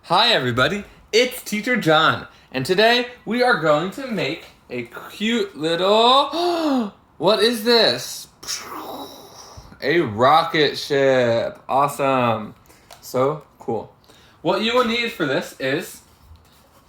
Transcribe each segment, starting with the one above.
Hi everybody, it's Teacher John, and today we are going to make a cute little, what is this? A rocket ship. Awesome. So cool. What you will need for this is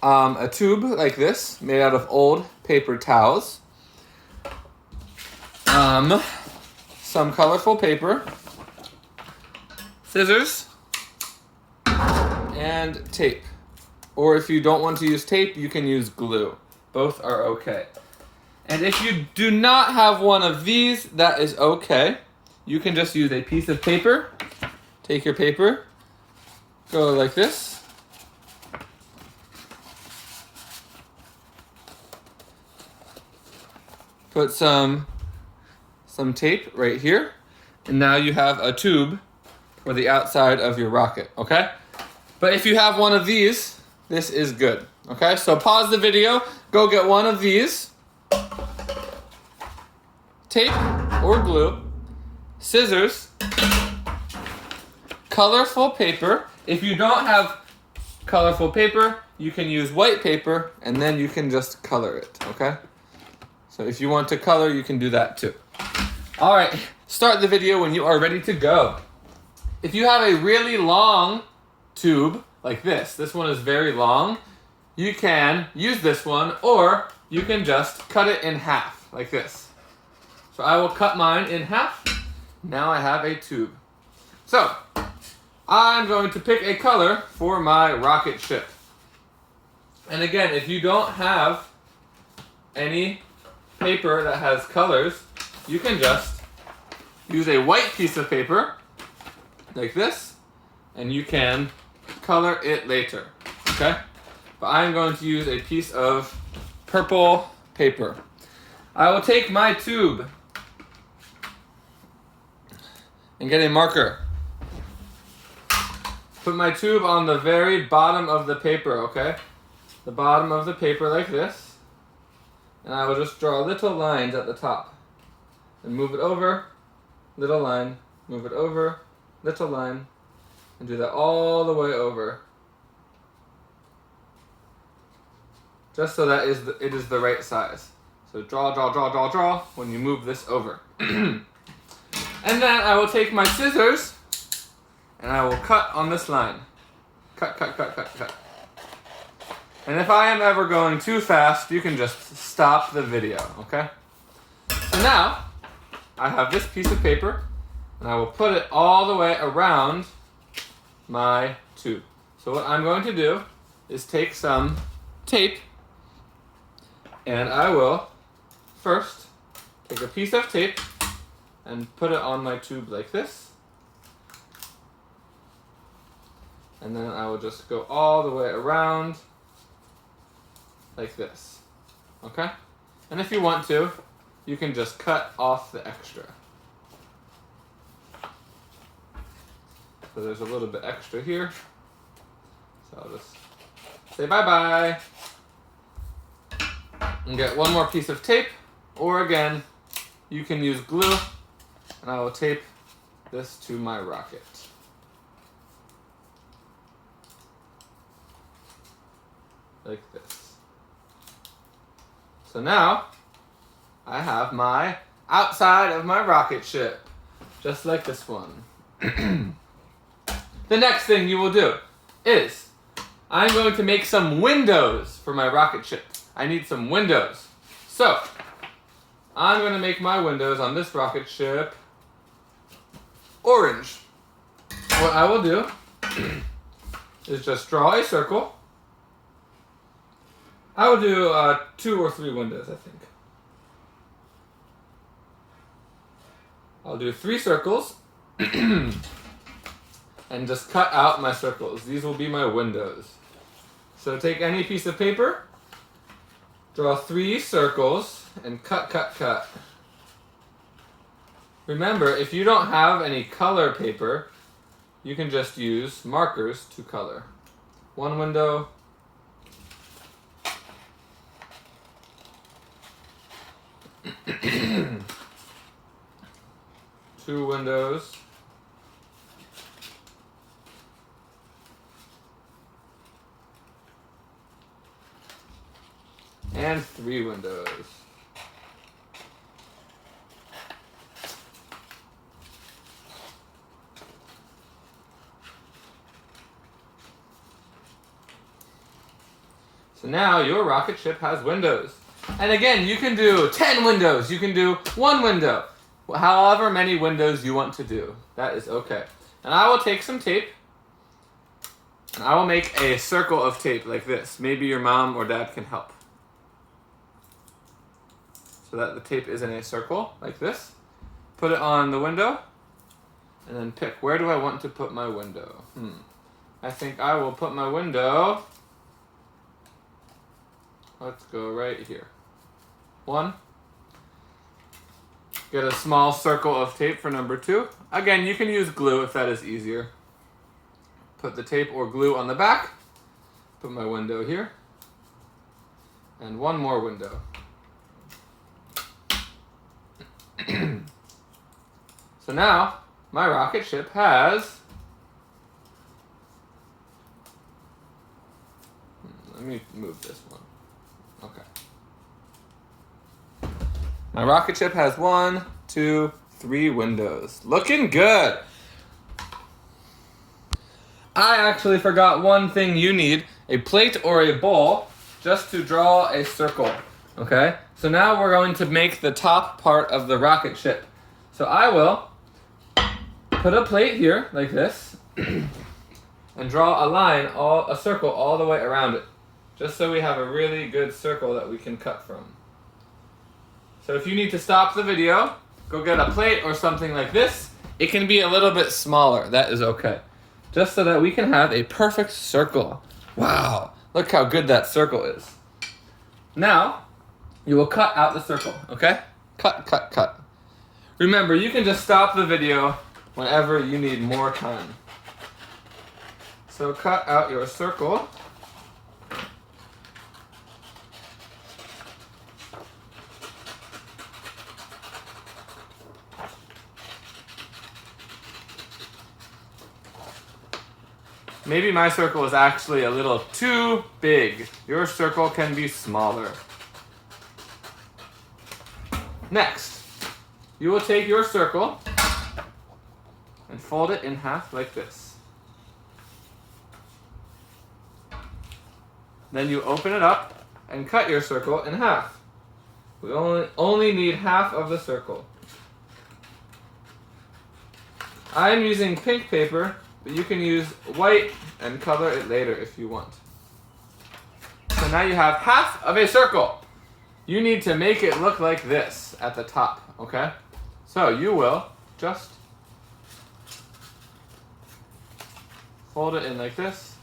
a tube like this, made out of old paper towels, some colorful paper, scissors, and tape. Or if you don't want to use tape, you can use glue. Both are okay. And if you do not have one of these, that is okay. You can just use a piece of paper. Take your paper, go like this. Put some tape right here. And now you have a tube for the outside of your rocket, okay? But if you have one of these, this is good, okay? So pause the video, go get one of these. Tape or glue, scissors, colorful paper. If you don't have colorful paper, you can use white paper and then you can just color it, okay? So if you want to color, you can do that too. All right, start the video when you are ready to go. If you have a really long tube like this one is very long, you can use this one or you can just cut it in half like this. So I will cut mine in half. Now I have a tube. So I'm going to pick a color for my rocket ship. And again, if you don't have any paper that has colors, you can just use a white piece of paper like this, and you can color it later, okay? But I'm going to use a piece of purple paper. I will take my tube and get a marker. Put my tube on the very bottom of the paper, okay? The bottom of the paper like this. And I will just draw little lines at the top. And move it over, little line, move it over, little line, and do that all the way over. Just so that it is the right size. So draw, draw, draw, draw, draw when you move this over. And then I will take my scissors and I will cut on this line. Cut, cut, cut, cut, cut. And if I am ever going too fast, you can just stop the video, okay? So now, I have this piece of paper, and I will put it all the way around my tube. So what I'm going to do is take some tape, and I will first take a piece of tape and put it on my tube like this. And then I will just go all the way around like this, okay? And if you want to, you can just cut off the extra. So there's a little bit extra here. So I'll just say bye-bye. And get one more piece of tape, or again, you can use glue, and I will tape this to my rocket. Like this. So now, I have my outside of my rocket ship, just like this one. The next thing you will do is, I'm going to make some windows for my rocket ship. I need some windows. So, I'm going to make my windows on this rocket ship orange. What I will do is just draw a circle. I will do 2 or 3 windows, I think. I'll do 3 circles and just cut out my circles. These will be my windows. So take any piece of paper, draw 3 circles, and cut, cut, cut. Remember, if you don't have any color paper, you can just use markers to color. 1 window, 2 windows, and 3 windows. So now your rocket ship has windows. And again, you can do 10 windows. You can do 1 window. However many windows you want to do. That is okay. And I will take some tape. And I will make a circle of tape like this. Maybe your mom or dad can help. So that the tape is in a circle like this. Put it on the window. And then pick, where do I want to put my window? I think I will put my window... Let's go right here. 1. Get a small circle of tape for number 2. Again, you can use glue if that is easier. Put the tape or glue on the back. Put my window here. And 1 more window. So now, my rocket ship has... Let me move this one. Okay. My rocket ship has 1, 2, 3 windows. Looking good. I actually forgot one thing you need, a plate or a bowl, just to draw a circle. Okay? So now we're going to make the top part of the rocket ship. So I will put a plate here, like this, and draw a line, a circle all the way around it. Just so we have a really good circle that we can cut from. So if you need to stop the video, go get a plate or something like this. It can be a little bit smaller, that is okay. Just so that we can have a perfect circle. Wow, look how good that circle is. Now, you will cut out the circle, okay? Cut, cut, cut. Remember, you can just stop the video whenever you need more time. So cut out your circle. Maybe my circle is actually a little too big. Your circle can be smaller. Next, you will take your circle and fold it in half like this. Then you open it up and cut your circle in half. We only need half of the circle. I am using pink paper, but you can use white and color it later if you want. So now you have half of a circle. You need to make it look like this at the top, okay? So you will just fold it in like this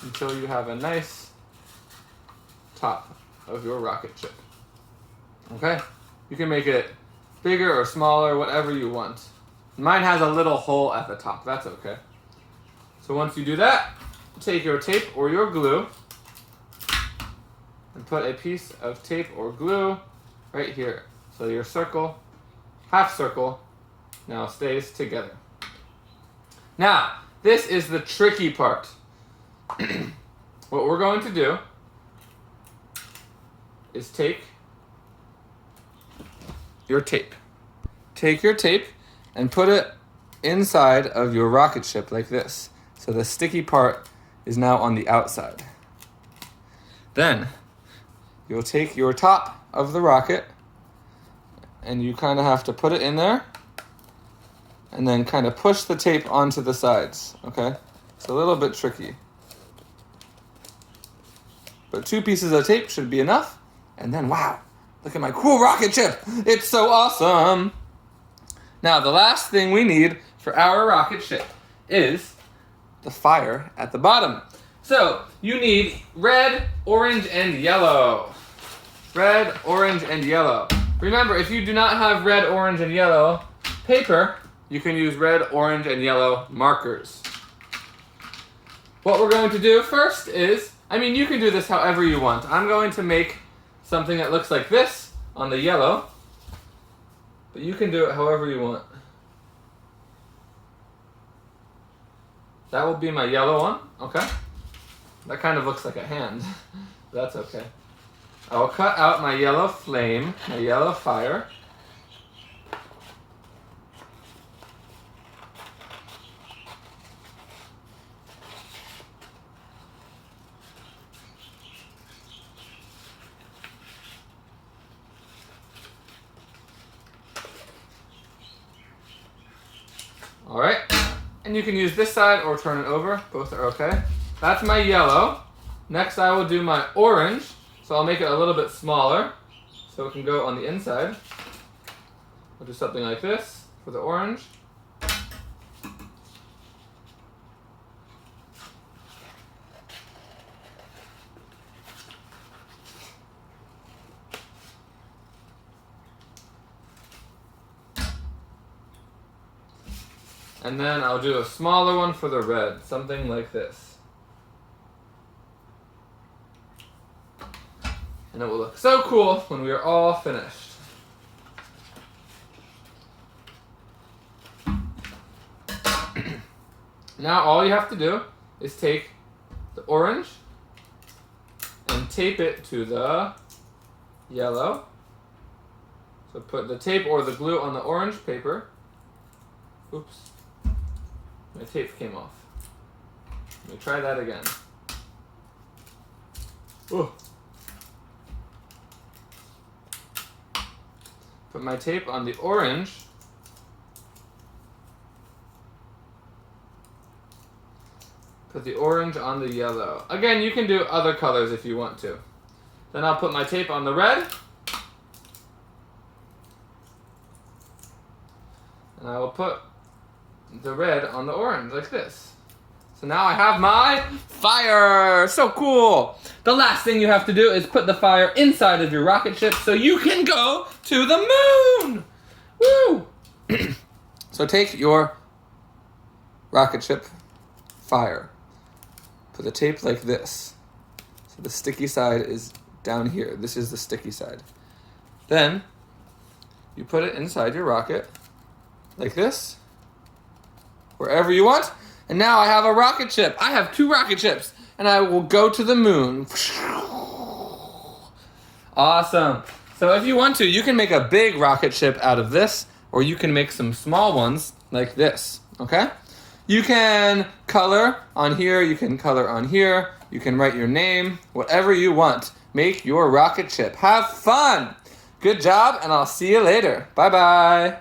until you have a nice top of your rocket ship. Okay? You can make it bigger or smaller, whatever you want. Mine has a little hole at the top. That's okay. So once you do that, take your tape or your glue and put a piece of tape or glue right here. So your circle, half circle, now stays together. Now, this is the tricky part. What we're going to do is take your tape. Take your tape and put it inside of your rocket ship like this. So the sticky part is now on the outside. Then you'll take your top of the rocket and you kind of have to put it in there and then kind of push the tape onto the sides, okay? It's a little bit tricky. But 2 pieces of tape should be enough. And then, wow, look at my cool rocket ship. It's so awesome. Now, the last thing we need for our rocket ship is the fire at the bottom. So, you need red, orange, and yellow. Red, orange, and yellow. Remember, if you do not have red, orange, and yellow paper, you can use red, orange, and yellow markers. What we're going to do first is, you can do this however you want. I'm going to make something that looks like this on the yellow. But you can do it however you want. That will be my yellow one, okay? That kind of looks like a hand. That's okay. I will cut out my yellow flame, my yellow fire. All right, and you can use this side or turn it over. Both are okay. That's my yellow. Next, I will do my orange. So I'll make it a little bit smaller so it can go on the inside. I'll do something like this for the orange. And then I'll do a smaller one for the red, something like this. And it will look so cool when we are all finished. Now all you have to do is take the orange and tape it to the yellow. So put the tape or the glue on the orange paper. Oops. My tape came off. Let me try that again. Ooh. Put my tape on the orange. Put the orange on the yellow. Again, you can do other colors if you want to. Then I'll put my tape on the red. And I will put the red on the orange, like this. So now I have my fire! So cool! The last thing you have to do is put the fire inside of your rocket ship so you can go to the moon! Woo! So take your rocket ship fire. Put the tape like this. So the sticky side is down here. This is the sticky side. Then you put it inside your rocket like this. Wherever you want. And now I have a rocket ship. I have 2 rocket ships. And I will go to the moon. Awesome. So if you want to, you can make a big rocket ship out of this. Or you can make some small ones like this. Okay? You can color on here. You can color on here. You can write your name. Whatever you want. Make your rocket ship. Have fun. Good job. And I'll see you later. Bye-bye.